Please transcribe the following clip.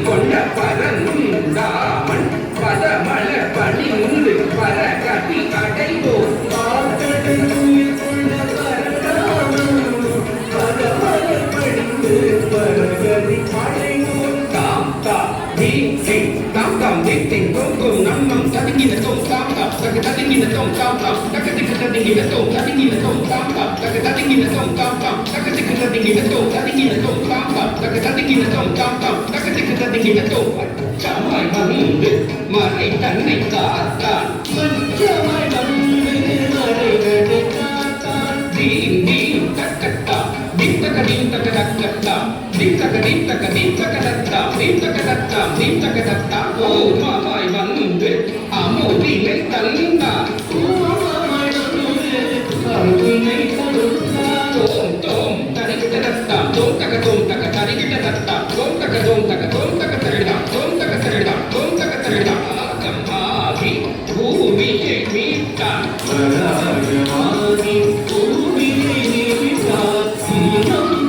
கொண்ட பரந்தாமன் பதமல பணி உண்டு பரகதி அடைவோம் மறை தன்னை காத்தான் தீம் தீம் தக்கத்தா தித்தகதீம் தகதக்கத்தா தித்தகதீம் தகதீம் தகதத்தா தித்தகதத்தா தித்தகதத்தா ஓ மாமாய் வந்து அமோதினை தந்தார் தோம் தோம் தரிகிட்டதத்தா தோம் தக தரிகிட்டதத்தா தோம் தக தரிடா தோம் தக தரிடா தோம் தக தரிடா ஆகமாகி பூமியை மீட்டான் பூமியை மீட்டான்